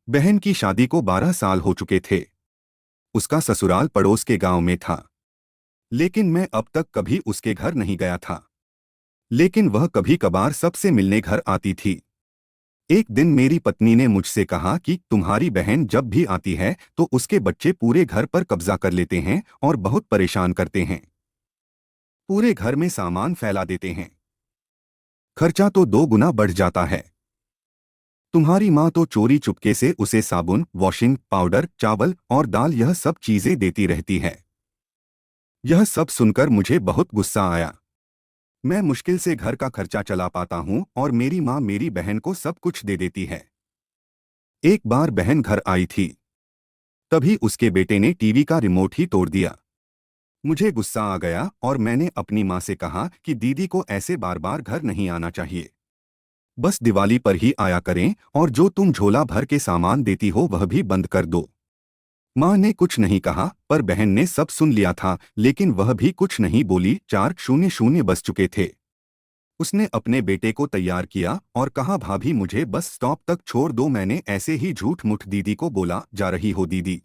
बहन की शादी को 12 साल हो चुके थे। उसका ससुराल पड़ोस के गांव में था, लेकिन मैं अब तक कभी उसके घर नहीं गया था। लेकिन वह कभी कभार सबसे मिलने घर आती थी। एक दिन मेरी पत्नी ने मुझसे कहा कि तुम्हारी बहन जब भी आती है तो उसके बच्चे पूरे घर पर कब्जा कर लेते हैं और बहुत परेशान करते हैं। पूरे घर में सामान फैला देते हैं। खर्चा तो 2 गुना बढ़ जाता है। तुम्हारी माँ तो चोरी चुपके से उसे साबुन, वॉशिंग पाउडर, चावल और दाल यह सब चीजें देती रहती है। यह सब सुनकर मुझे बहुत गुस्सा आया। मैं मुश्किल से घर का खर्चा चला पाता हूँ और मेरी माँ मेरी बहन को सब कुछ दे देती है। एक बार बहन घर आई थी, तभी उसके बेटे ने टीवी का रिमोट ही तोड़ दिया। मुझे गुस्सा आ गया और मैंने अपनी माँ से कहा कि दीदी को ऐसे बार बार घर नहीं आना चाहिए। बस दिवाली पर ही आया करें और जो तुम झोला भर के सामान देती हो वह भी बंद कर दो। माँ ने कुछ नहीं कहा, पर बहन ने सब सुन लिया था, लेकिन वह भी कुछ नहीं बोली। 4:00 बज चुके थे। उसने अपने बेटे को तैयार किया और कहा, भाभी मुझे बस स्टॉप तक छोड़ दो। मैंने ऐसे ही झूठ मूठ दीदी को बोला, जा रही हो दीदी?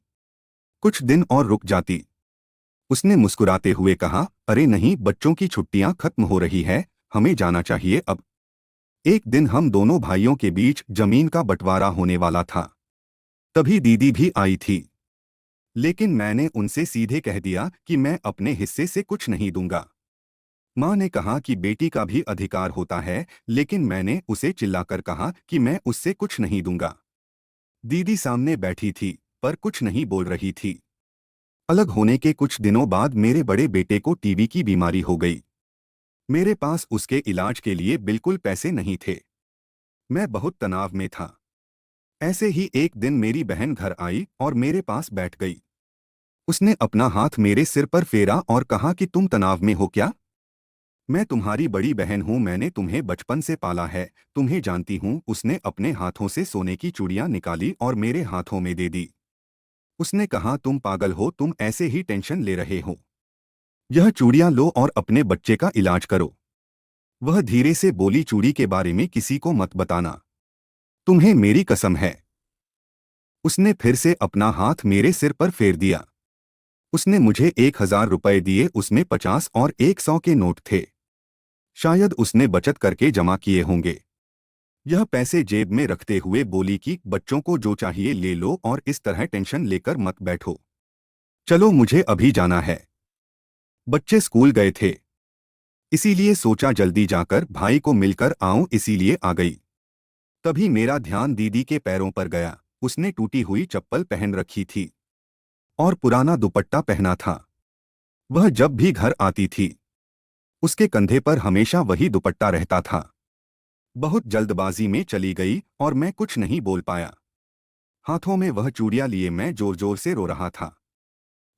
कुछ दिन और रुक जाती। उसने मुस्कुराते हुए कहा, अरे नहीं, बच्चों की छुट्टियां खत्म हो रही है, हमें जाना चाहिए अब। एक दिन हम दोनों भाइयों के बीच जमीन का बंटवारा होने वाला था। तभी दीदी भी आई थी, लेकिन मैंने उनसे सीधे कह दिया कि मैं अपने हिस्से से कुछ नहीं दूंगा। माँ ने कहा कि बेटी का भी अधिकार होता है, लेकिन मैंने उसे चिल्लाकर कहा कि मैं उससे कुछ नहीं दूंगा। दीदी सामने बैठी थी, पर कुछ नहीं बोल रही थी। अलग होने के कुछ दिनों बाद मेरे बड़े बेटे को टीबी की बीमारी हो गई। मेरे पास उसके इलाज के लिए बिल्कुल पैसे नहीं थे। मैं बहुत तनाव में था। ऐसे ही एक दिन मेरी बहन घर आई और मेरे पास बैठ गई। उसने अपना हाथ मेरे सिर पर फेरा और कहा कि तुम तनाव में हो क्या? मैं तुम्हारी बड़ी बहन हूँ, मैंने तुम्हें बचपन से पाला है, तुम्हें जानती हूँ। उसने अपने हाथों से सोने की चूड़ियाँ निकाली और मेरे हाथों में दे दी। उसने कहा, तुम पागल हो, तुम ऐसे ही टेंशन ले रहे हो। यह चूड़ियाँ लो और अपने बच्चे का इलाज करो। वह धीरे से बोली, चूड़ी के बारे में किसी को मत बताना, तुम्हें मेरी कसम है। उसने फिर से अपना हाथ मेरे सिर पर फेर दिया। उसने मुझे 1,000 रुपए दिए, उसमें 50 और 100 के नोट थे। शायद उसने बचत करके जमा किए होंगे। यह पैसे जेब में रखते हुए बोली कि बच्चों को जो चाहिए ले लो और इस तरह टेंशन लेकर मत बैठो। चलो, मुझे अभी जाना है। बच्चे स्कूल गए थे, इसीलिए सोचा जल्दी जाकर भाई को मिलकर आऊं, इसीलिए आ गई। तभी मेरा ध्यान दीदी के पैरों पर गया। उसने टूटी हुई चप्पल पहन रखी थी और पुराना दुपट्टा पहना था। वह जब भी घर आती थी, उसके कंधे पर हमेशा वही दुपट्टा रहता था। बहुत जल्दबाजी में चली गई और मैं कुछ नहीं बोल पाया। हाथों में वह चूड़ियां लिए मैं जोर जोर से रो रहा था।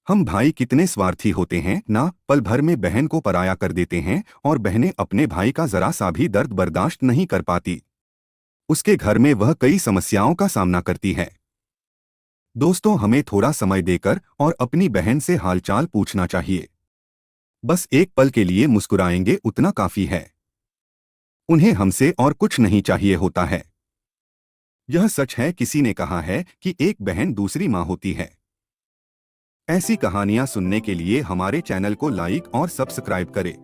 हम भाई कितने स्वार्थी होते हैं ना, पल भर में बहन को पराया कर देते हैं और बहनें अपने भाई का जरा सा भी दर्द बर्दाश्त नहीं कर पाती। उसके घर में वह कई समस्याओं का सामना करती है। दोस्तों, हमें थोड़ा समय देकर और अपनी बहन से हालचाल पूछना चाहिए। बस एक पल के लिए मुस्कुराएंगे, उतना काफी है। उन्हें हमसे और कुछ नहीं चाहिए होता है। यह सच है, किसी ने कहा है कि एक बहन दूसरी माँ होती है। ऐसी कहानियां सुनने के लिए हमारे चैनल को लाइक और सब्सक्राइब करें।